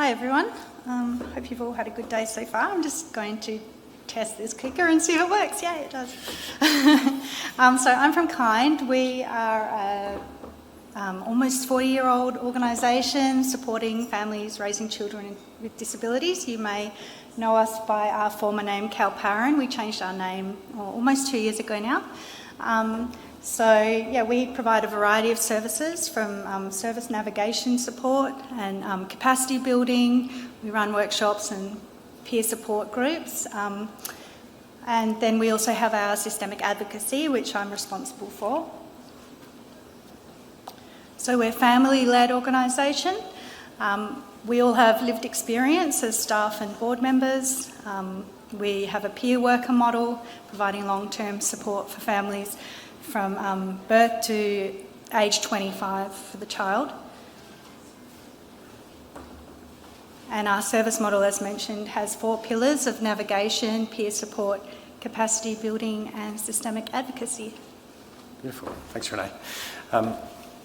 Hi everyone, hope you've all had a good day so far. I'm just going to test this clicker and see if it works. Yeah, it does. So I'm from Kiind. We are a almost 40-year-old organisation supporting families raising children with disabilities. You may know us by our former name, Kalparan. We changed our name almost 2 years ago now. We provide a variety of services from service navigation support and capacity building. We run workshops and peer support groups. And then we also have our systemic advocacy, which I'm responsible for. So we're a family-led organisation. We all have lived experience as staff and board members. We have a peer worker model, providing long-term support for families from birth to age 25 for the child. And our service model, as mentioned, has 4 pillars of navigation, peer support, capacity building and systemic advocacy. Beautiful. Thanks, Renee.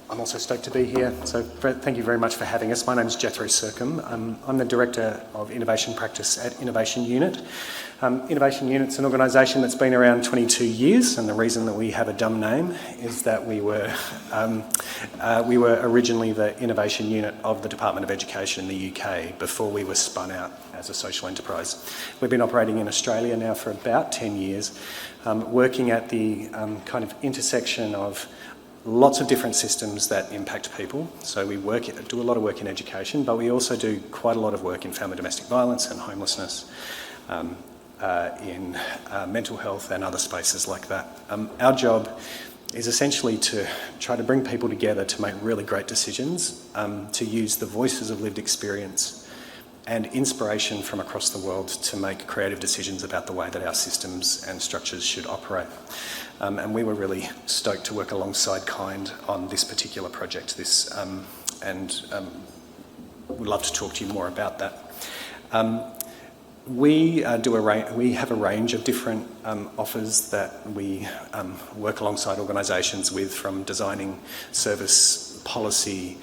I'm also stoked to be here, so thank you very much for having us. My name is Jethro Sercombe. I'm the Director of Innovation Practice at Innovation Unit. Innovation Unit's an organisation that's been around 22 years, and the reason that we have a dumb name is that we were originally the Innovation Unit of the Department of Education in the UK before we were spun out as a social enterprise. We've been operating in Australia now for about 10 years, working at the kind of intersection of lots of different systems that impact people. So we do a lot of work in education, but we also do quite a lot of work in family domestic violence and homelessness, in mental health and other spaces like that. Our job is essentially to try to bring people together to make really great decisions, to use the voices of lived experience and inspiration from across the world to make creative decisions about the way that our systems and structures should operate. And we were really stoked to work alongside Kiind on this particular project, and we'd love to talk to you more about that. We have a range of different offers that we work alongside organisations with, from designing service policy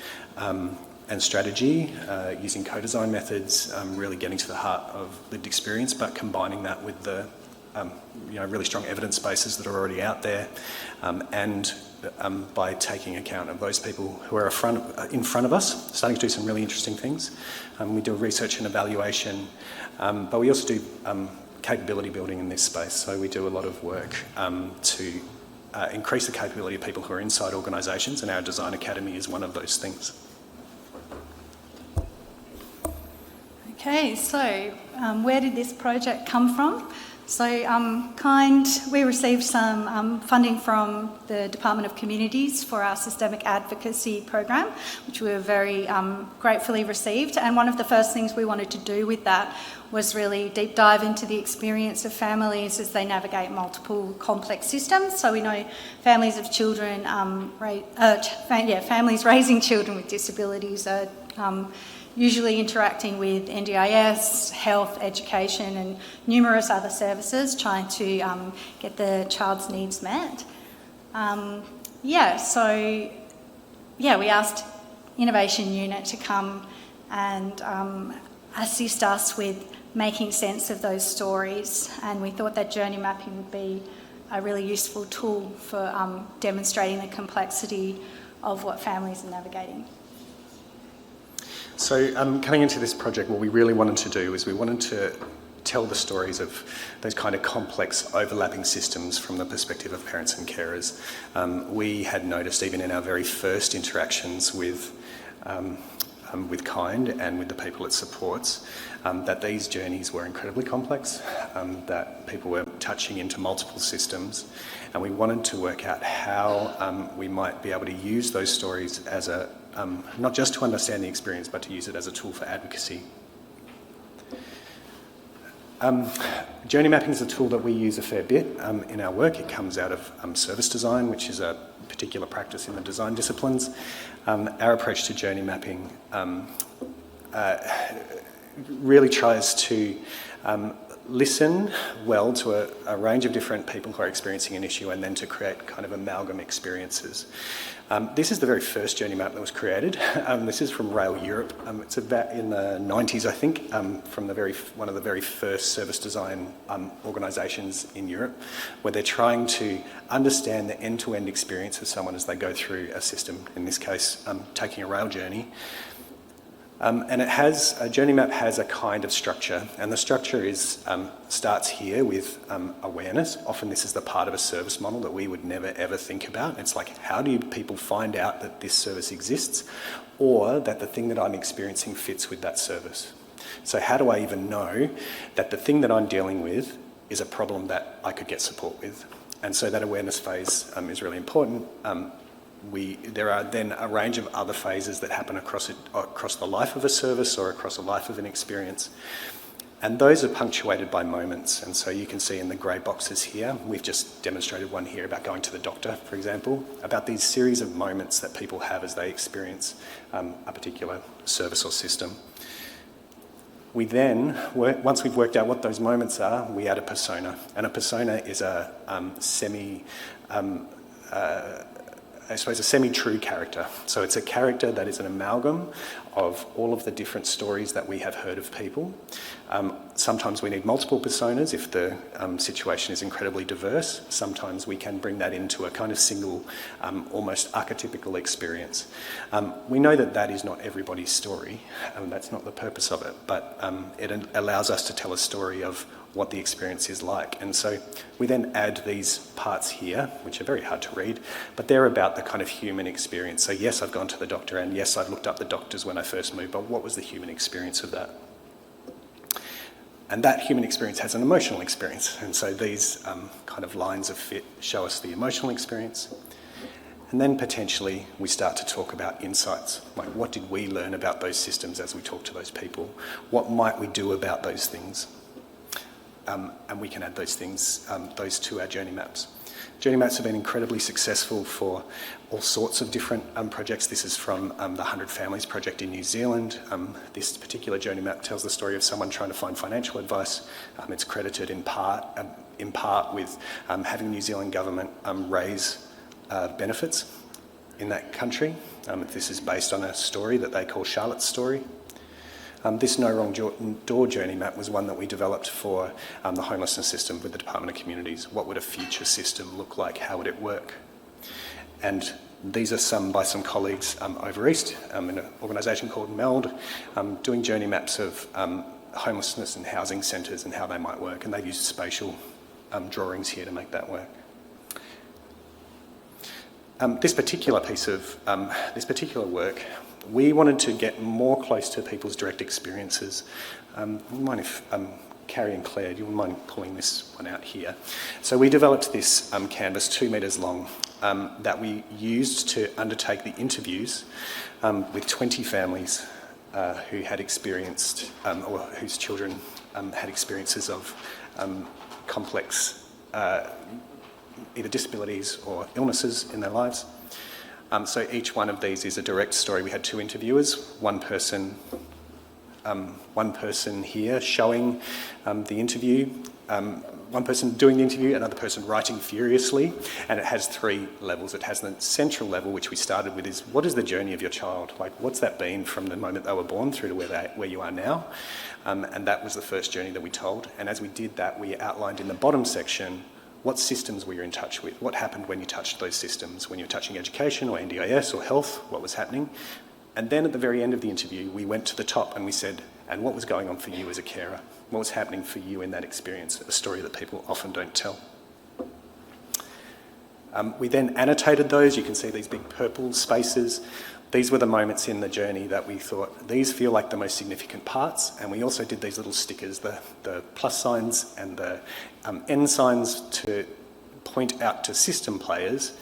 and strategy, using co-design methods, really getting to the heart of lived experience, but combining that with the really strong evidence bases that are already out there, and by taking account of those people who are in front of us, starting to do some really interesting things. We do research and evaluation, but we also do capability building in this space. So we do a lot of work to increase the capability of people who are inside organisations, and our Design Academy is one of those things. Okay, so where did this project come from? So Kiind, we received some funding from the Department of Communities for our systemic advocacy program, which we were very gratefully received. And one of the first things we wanted to do with that was really deep dive into the experience of families as they navigate multiple complex systems. So we know families of children, families raising children with disabilities are usually interacting with NDIS, health, education and numerous other services, trying to get the child's needs met. We asked Innovation Unit to come and assist us with making sense of those stories, and we thought that journey mapping would be a really useful tool for demonstrating the complexity of what families are navigating. So coming into this project, what we really wanted to do is we wanted to tell the stories of those kind of complex overlapping systems from the perspective of parents and carers. We had noticed, even in our very first interactions with Kiind and with the people it supports, that these journeys were incredibly complex, that people were touching into multiple systems, and we wanted to work out how we might be able to use those stories as not just to understand the experience, but to use it as a tool for advocacy. Journey mapping is a tool that we use a fair bit in our work. It comes out of service design, which is a particular practice in the design disciplines. Our approach to journey mapping really tries to listen well to a range of different people who are experiencing an issue and then to create kind of amalgam experiences. This is the very first journey map that was created. This is from Rail Europe. It's about in the 90s, I think, from one of the very first service design organisations in Europe, where they're trying to understand the end-to-end experience of someone as they go through a system, in this case, taking a rail journey. And a journey map has a kind of structure, and the structure starts here with awareness. Often this is the part of a service model that we would never ever think about. It's like, how do people find out that this service exists, or that the thing that I'm experiencing fits with that service? So how do I even know that the thing that I'm dealing with is a problem that I could get support with? And so that awareness phase is really important. There are then a range of other phases that happen across the life of a service or across the life of an experience. And those are punctuated by moments. And so you can see in the grey boxes here, we've just demonstrated one here about going to the doctor, for example, about these series of moments that people have as they experience a particular service or system. We then, once we've worked out what those moments are, we add a persona. And a persona is a semi-true character. So it's a character that is an amalgam of all of the different stories that we have heard of people. Sometimes we need multiple personas if the situation is incredibly diverse. Sometimes we can bring that into a kind of single, almost archetypical experience. We know that is not everybody's story. That's not the purpose of it, but it allows us to tell a story of what the experience is like. And so we then add these parts here, which are very hard to read, but they're about the kind of human experience. So yes, I've gone to the doctor, and yes, I've looked up the doctors when I first moved, but what was the human experience of that? And that human experience has an emotional experience. And so these kind of lines of fit show us the emotional experience. And then potentially we start to talk about insights, like what did we learn about those systems as we talk to those people? What might we do about those things? And we can add those things, those to our journey maps. Journey maps have been incredibly successful for all sorts of different projects. This is from the 100 Families project in New Zealand. This particular journey map tells the story of someone trying to find financial advice. It's credited in part with having the New Zealand government raise benefits in that country. This is based on a story that they call Charlotte's story. This No Wrong Door journey map was one that we developed for the homelessness system with the Department of Communities. What would a future system look like? How would it work? And these are by some colleagues over east in an organisation called MELD, doing journey maps of homelessness and housing centres and how they might work. And they've used spatial drawings here to make that work. This particular work, we wanted to get more close to people's direct experiences. Wouldn't mind if Carrie and Claire, do you mind pulling this one out here? So we developed this canvas 2 metres long that we used to undertake the interviews with 20 families who had experienced, or whose children had experiences of complex either disabilities or illnesses in their lives. So each one of these is a direct story. We had 2 interviewers, one person here showing the interview, one person doing the interview, another person writing furiously, and it has 3 levels. It has the central level, which we started with, is what is the journey of your child? Like, what's that been from the moment they were born through to where you are now? And that was the first journey that we told. And as we did that, we outlined in the bottom section what systems were you in touch with? What happened when you touched those systems? When you were touching education or NDIS or health, what was happening? And then at the very end of the interview, we went to the top and we said, and what was going on for you as a carer? What was happening for you in that experience? A story that people often don't tell. We then annotated those. You can see these big purple spaces. These were the moments in the journey that we thought, these feel like the most significant parts. And we also did these little stickers, the plus signs and the N signs, to point out to system players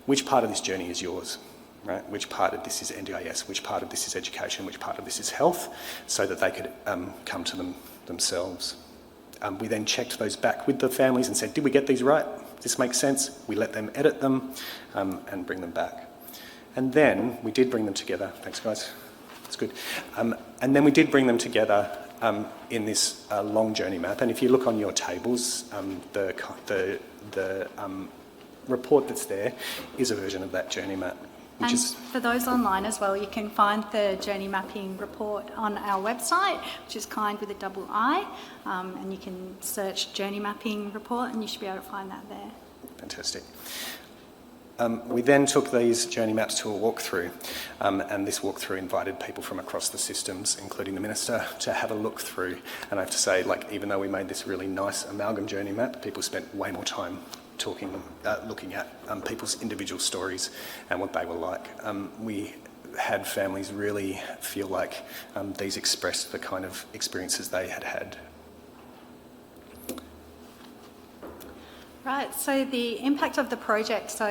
which part of this journey is yours, right? Which part of this is NDIS, which part of this is education, which part of this is health, so that they could come to them themselves. We then checked those back with the families and said, did we get these right? Does this make sense? We let them edit them and bring them back. And then we did bring them together. Thanks, guys. That's good. And then we did bring them together in this long journey map, and if you look on your tables, the report that's there is a version of that journey map. And for those online as well, you can find the journey mapping report on our website, which is Kiind with a double I, and you can search journey mapping report and you should be able to find that there. Fantastic. We then took these journey maps to a walkthrough, and this walkthrough invited people from across the systems, including the Minister, to have a look through. And I have to say, like, even though we made this really nice amalgam journey map, people spent way more time looking at people's individual stories and what they were like. We had families really feel like these expressed the kind of experiences they had had. Right, so the impact of the project. So,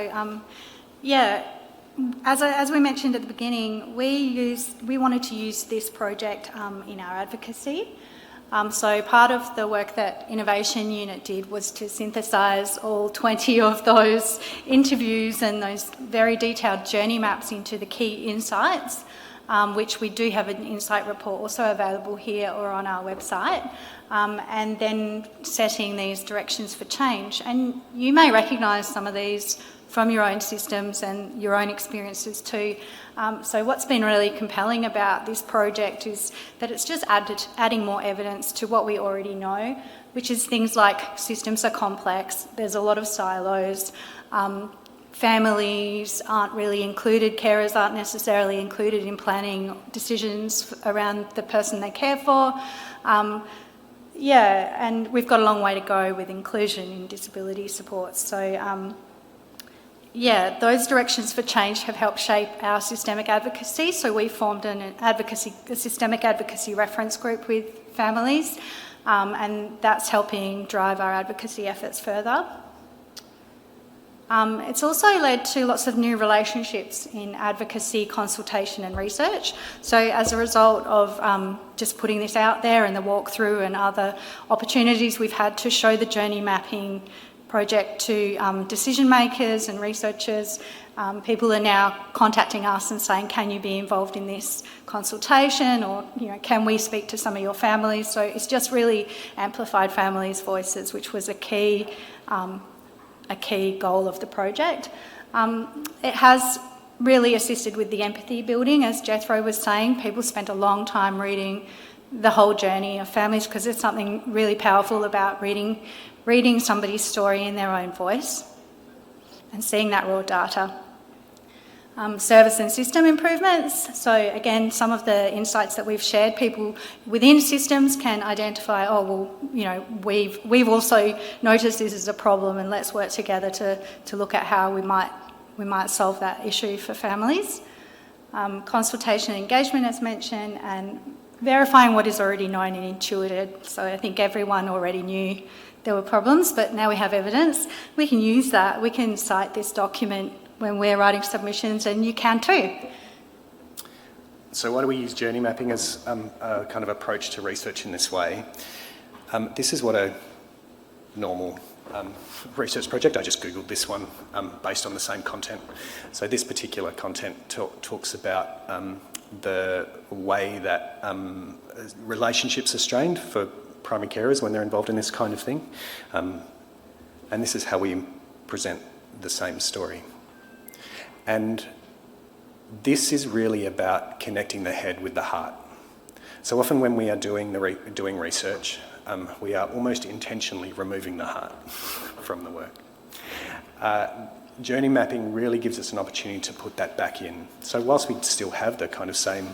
as we mentioned at the beginning, we wanted to use this project in our advocacy. So part of the work that Innovation Unit did was to synthesise all 20 of those interviews and those very detailed journey maps into the key insights, which we do have an insight report also available here or on our website, and then setting these directions for change. And you may recognise some of these from your own systems and your own experiences too. So what's been really compelling about this project is that it's just adding more evidence to what we already know, which is things like systems are complex, there's a lot of silos, families aren't really included, carers aren't necessarily included in planning decisions around the person they care for. And we've got a long way to go with inclusion in disability supports. So those directions for change have helped shape our systemic advocacy. So we formed a systemic advocacy reference group with families, and that's helping drive our advocacy efforts further. It's also led to lots of new relationships in advocacy, consultation and research. So as a result of just putting this out there and the walkthrough and other opportunities we've had to show the journey mapping project to decision makers and researchers, people are now contacting us and saying, can you be involved in this consultation, or can we speak to some of your families? So it's just really amplified families' voices, which was a key goal of the project. It has really assisted with the empathy building, as Jethro was saying. People spent a long time reading the whole journey of families because there's something really powerful about reading somebody's story in their own voice and seeing that raw data. Service and system improvements. So again, some of the insights that we've shared, people within systems can identify, we've also noticed this is a problem, and let's work together to look at how we might solve that issue for families. Consultation and engagement, as mentioned, and verifying what is already known and intuited. So I think everyone already knew there were problems, but now we have evidence. We can use that. We can cite this document when we're writing submissions, and you can too. So why do we use journey mapping as a kind of approach to research in this way? This is what a normal research project, I just Googled this one based on the same content. So this particular content talks about the way that relationships are strained for primary carers when they're involved in this kind of thing. And this is how we present the same story. And this is really about connecting the head with the heart. So often when we are doing research, we are almost intentionally removing the heart from the work. Journey mapping really gives us an opportunity to put that back in. So whilst we still have the kind of same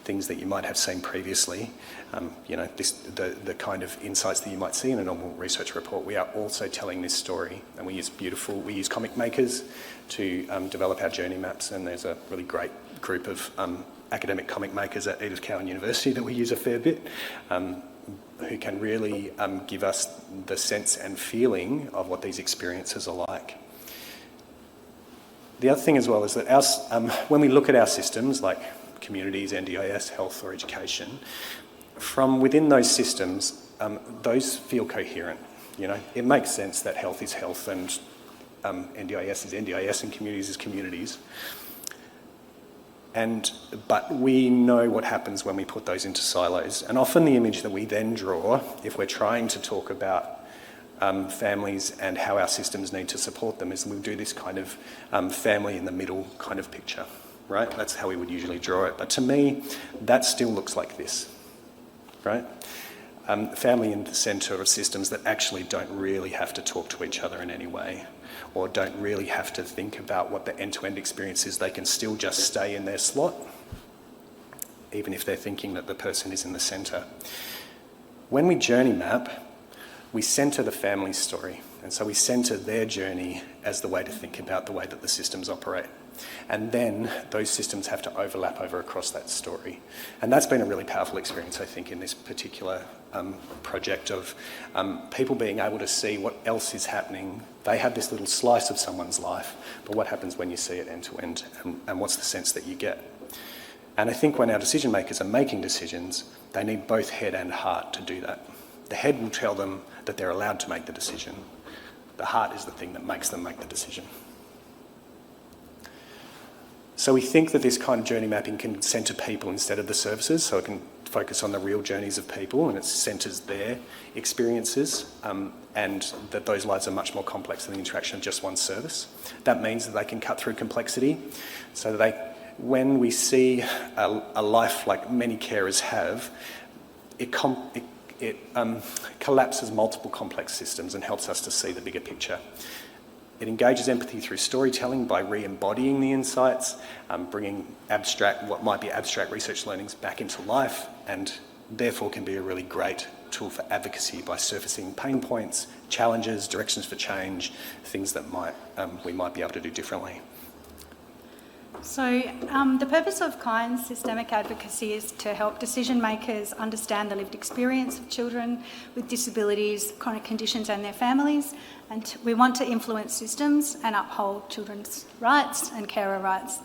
things that you might have seen previously, the kind of insights that you might see in a normal research report, we are also telling this story, and we use comic makers to develop our journey maps, and there's a really great group of academic comic makers at Edith Cowan University that we use a fair bit, who can really give us the sense and feeling of what these experiences are like. The other thing as well is that when we look at our systems, like communities, NDIS, health or education, from within those systems, those feel coherent. It makes sense that health is health and NDIS is NDIS and communities is communities. But we know what happens when we put those into silos. And often the image that we then draw, if we're trying to talk about families and how our systems need to support them, is we'll do this kind of family in the middle kind of picture, right? That's how we would usually draw it. But to me, that still looks like this, right? Family in the centre of systems that actually don't really have to talk to each other in any way, or don't really have to think about what the end-to-end experience is. They can still just stay in their slot, even if they're thinking that the person is in the centre. When we journey map, we centre the family story, and so we centre their journey as the way to think about the way that the systems operate. And then those systems have to overlap over across that story. And that's been a really powerful experience, I think, in this particular project of people being able to see what else is happening. They have this little slice of someone's life, but what happens when you see it end to end, and what's the sense that you get? And I think when our decision makers are making decisions, they need both head and heart to do that. The head will tell them that they're allowed to make the decision. The heart is the thing that makes them make the decision. So we think that this kind of journey mapping can centre people instead of the services, so it can focus on the real journeys of people and it centres their experiences, and that those lives are much more complex than the interaction of just one service. That means that they can cut through complexity, so that when we see a life like many carers have, it collapses multiple complex systems and helps us to see the bigger picture. It engages empathy through storytelling by re-embodying the insights, bringing what might be abstract research learnings back into life, and therefore can be a really great tool for advocacy by surfacing pain points, challenges, directions for change, things that we might be able to do differently. So the purpose of Kiind systemic advocacy is to help decision makers understand the lived experience of children with disabilities, chronic conditions and their families, and we want to influence systems and uphold children's rights and carer rights.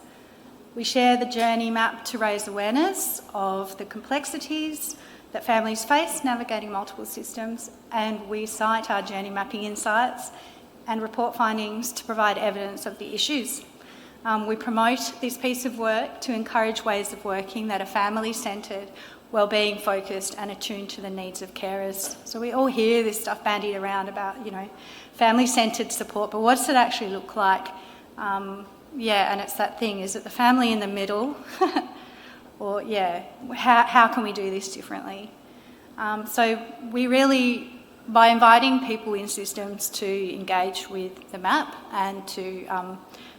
We share the journey map to raise awareness of the complexities that families face navigating multiple systems, and we cite our journey mapping insights and report findings to provide evidence of the issues. We promote this piece of work to encourage ways of working that are family-centred, wellbeing focused and attuned to the needs of carers. So we all hear this stuff bandied around about, family-centred support, but what does it actually look like? And it's that thing, is it the family in the middle? Or, how can we do this differently? So we really, by inviting people in systems to engage with the map and to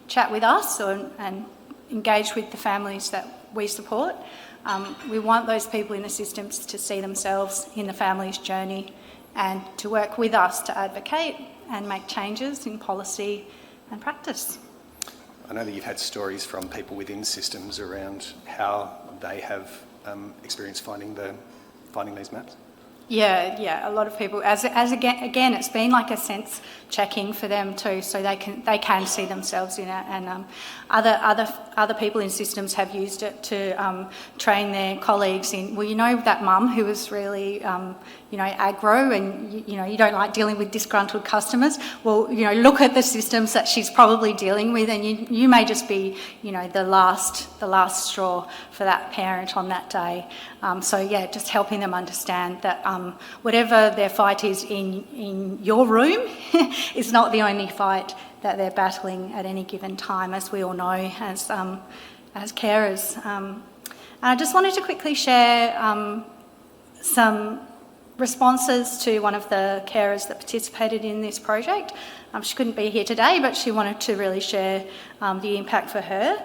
chat with us and engage with the families that we support, we want those people in the systems to see themselves in the family's journey and to work with us to advocate and make changes in policy and practice. I know that you've had stories from people within systems around how they have experienced finding these maps. Yeah, a lot of people. As again, it's been like a sense checking for them too, so they can see themselves in it. And other people in systems have used it to train their colleagues in. Well, that mum who was really aggro, and you don't like dealing with disgruntled customers. Well, look at the systems that she's probably dealing with, and you may just be the last straw for that parent on that day. Just helping them understand that whatever their fight is in your room is not the only fight that they're battling at any given time, as we all know as carers. And I just wanted to quickly share some responses to one of the carers that participated in this project. She couldn't be here today, but she wanted to really share the impact for her.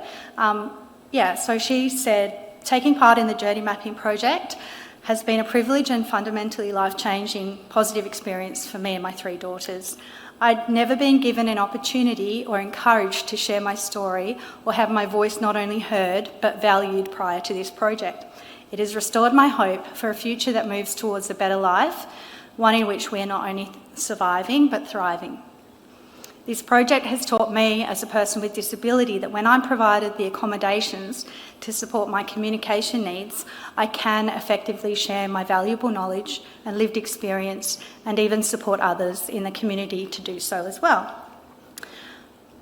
So she said, taking part in the journey mapping project has been a privilege and fundamentally life-changing positive experience for me and my 3 daughters. I'd never been given an opportunity or encouraged to share my story or have my voice not only heard but valued prior to this project. It has restored my hope for a future that moves towards a better life, one in which we are not only surviving but thriving. This project has taught me as a person with disability that when I'm provided the accommodations to support my communication needs, I can effectively share my valuable knowledge and lived experience and even support others in the community to do so as well.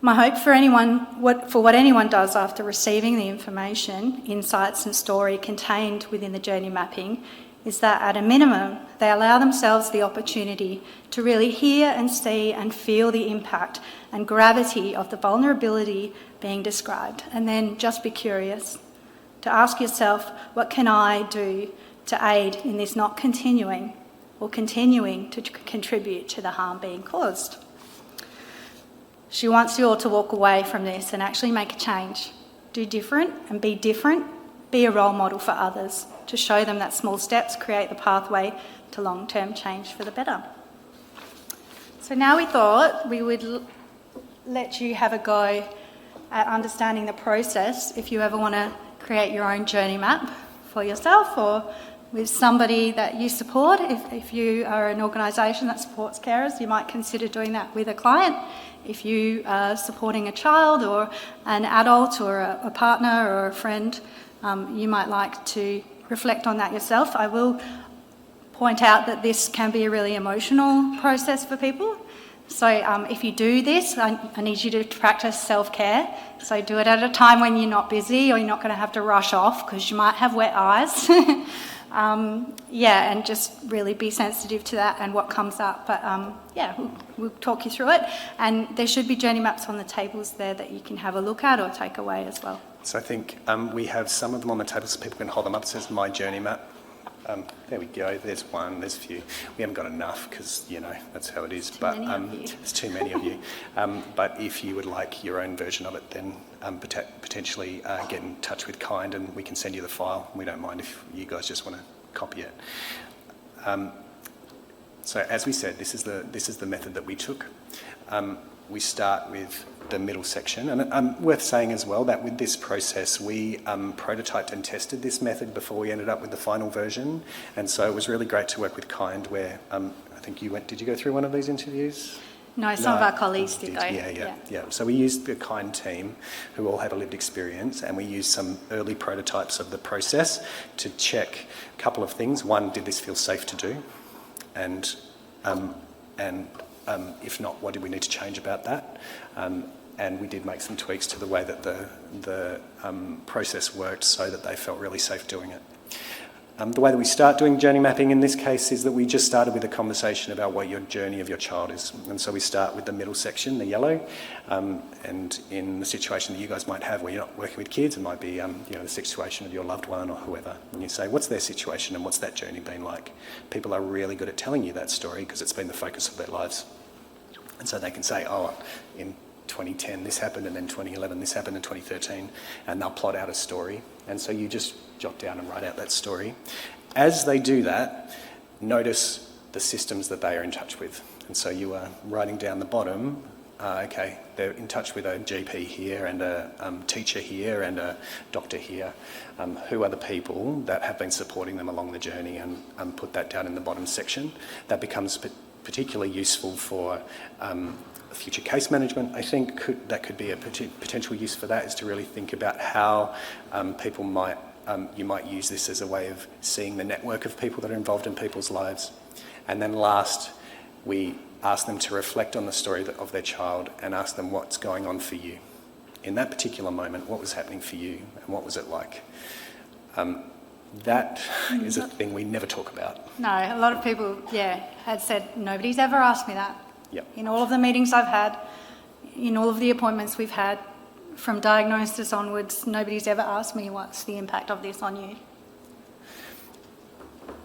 My hope for what anyone does after receiving the information, insights and story contained within the journey mapping is that at a minimum, they allow themselves the opportunity to really hear and see and feel the impact and gravity of the vulnerability being described, and then just be curious to ask yourself, what can I do to aid in this not continuing or continuing to contribute to the harm being caused? She wants you all to walk away from this and actually make a change. Do different and be different. Be a role model for others to show them that small steps create the pathway to long-term change for the better. So now we thought we would let you have a go at understanding the process if you ever want to create your own journey map for yourself or with somebody that you support. If you are an organisation that supports carers, you might consider doing that with a client. If you are supporting a child or an adult or a partner or a friend, you might like to reflect on that yourself. I will point out that this can be a really emotional process for people. So if you do this, I need you to practice self-care. So do it at a time when you're not busy or you're not going to have to rush off because you might have wet eyes. And just really be sensitive to that and what comes up. But we'll talk you through it. And there should be journey maps on the tables there that you can have a look at or take away as well. So I think we have some of them on the table so people can hold them up. It says My Journey Map. There we go. There's one. There's a few. We haven't got enough because, that's how it is. There's too many of you. But if you would like your own version of it, then potentially get in touch with Kiind and we can send you the file. We don't mind if you guys just want to copy it. So as we said, this is the method that we took. We start with the middle section, and worth saying as well that with this process we prototyped and tested this method before we ended up with the final version, and so it was really great to work with Kiind where I think did you go through one of these interviews? No, some of our colleagues did though. Yeah. So we used the Kiind team who all had a lived experience, and we used some early prototypes of the process to check a couple of things. One, did this feel safe to do? And if not, what did we need to change about that? And we did make some tweaks to the way that the process worked so that they felt really safe doing it. The way that we start doing journey mapping in this case is that we just started with a conversation about what your journey of your child is. And so we start with the middle section, the yellow, and in the situation that you guys might have where you're not working with kids, it might be the situation of your loved one or whoever. And you say, what's their situation and what's that journey been like? People are really good at telling you that story because it's been the focus of their lives. And so they can say, in 2010 this happened, and then 2011 this happened, and 2013, and they'll plot out a story. And so you just jot down and write out that story. As they do that, notice the systems that they are in touch with. And so you are writing down the bottom, they're in touch with a GP here and a teacher here and a doctor here. Who are the people that have been supporting them along the journey, and put that down in the bottom section. That becomes particularly useful for future case management. I think that could be a potential use for that, is to really think about how people you might use this as a way of seeing the network of people that are involved in people's lives. And then last, we ask them to reflect on the story of their child and ask them what's going on for you. In that particular moment, what was happening for you and what was it like? That is a thing we never talk about. No, a lot of people, had said, nobody's ever asked me that. Yep. In all of the meetings I've had, in all of the appointments we've had, from diagnosis onwards, nobody's ever asked me what's the impact of this on you.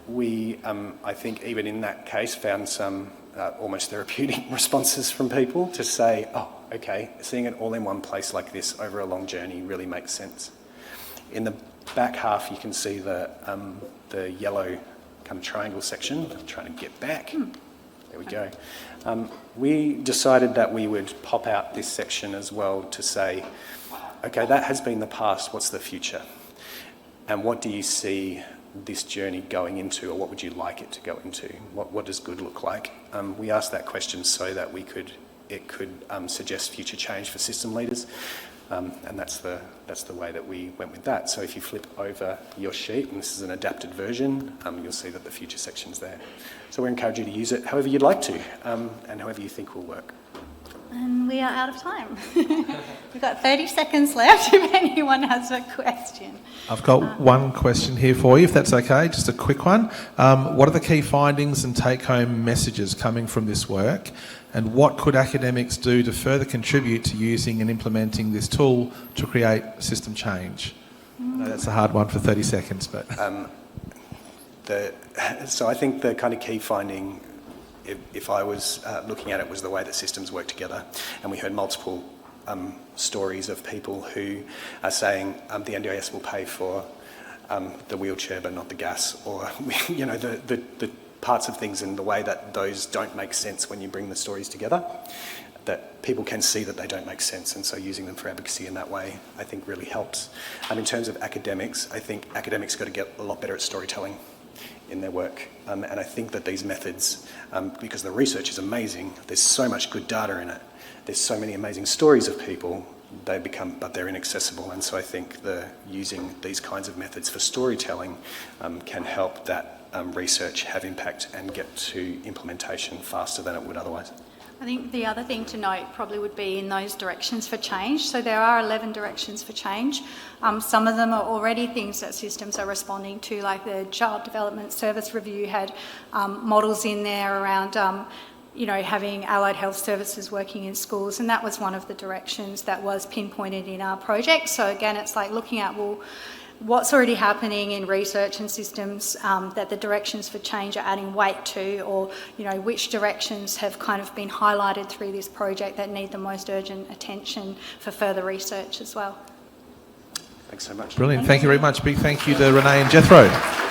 We, I think even in that case, found some almost therapeutic responses from people to say, seeing it all in one place like this over a long journey really makes sense. In the back half, you can see the yellow kind of triangle section. I'm trying to get back. There we go. We decided that we would pop out this section as well to say, that has been the past, what's the future? And what do you see this journey going into, or what would you like it to go into? What does good look like? We asked that question so that it could suggest future change for system leaders. And that's the way that we went with that. So if you flip over your sheet, and this is an adapted version, you'll see that the future section's there. So we encourage you to use it however you'd like to, and however you think will work. And we are out of time. We've got 30 seconds left if anyone has a question. I've got one question here for you, if that's okay, just a quick one. What are the key findings and take-home messages coming from this work, and what could academics do to further contribute to using and implementing this tool to create system change? I know that's a hard one for 30 seconds, but... So I think the kind of key finding, if I was looking at it, was the way that systems work together. And we heard multiple stories of people who are saying the NDIS will pay for the wheelchair but not the gas, or you know, the parts of things in the way that those don't make sense when you bring the stories together, that people can see that they don't make sense, and so using them for advocacy in that way I think really helps. In terms of academics, I think academics got to get a lot better at storytelling in their work, and I think that these methods, because the research is amazing, there's so much good data in it, there's so many amazing stories of people, but they're inaccessible, and so I think using these kinds of methods for storytelling can help that research have impact and get to implementation faster than it would otherwise. I think the other thing to note probably would be in those directions for change. So there are 11 directions for change. Some of them are already things that systems are responding to, like the Child Development Service Review had models in there around having allied health services working in schools, and that was one of the directions that was pinpointed in our project. So again, it's like looking at, well, what's already happening in research and systems that the directions for change are adding weight to, or which directions have kind of been highlighted through this project that need the most urgent attention for further research as well. Thanks so much. Brilliant. Thank you very much. Big thank you to Renee and Jethro.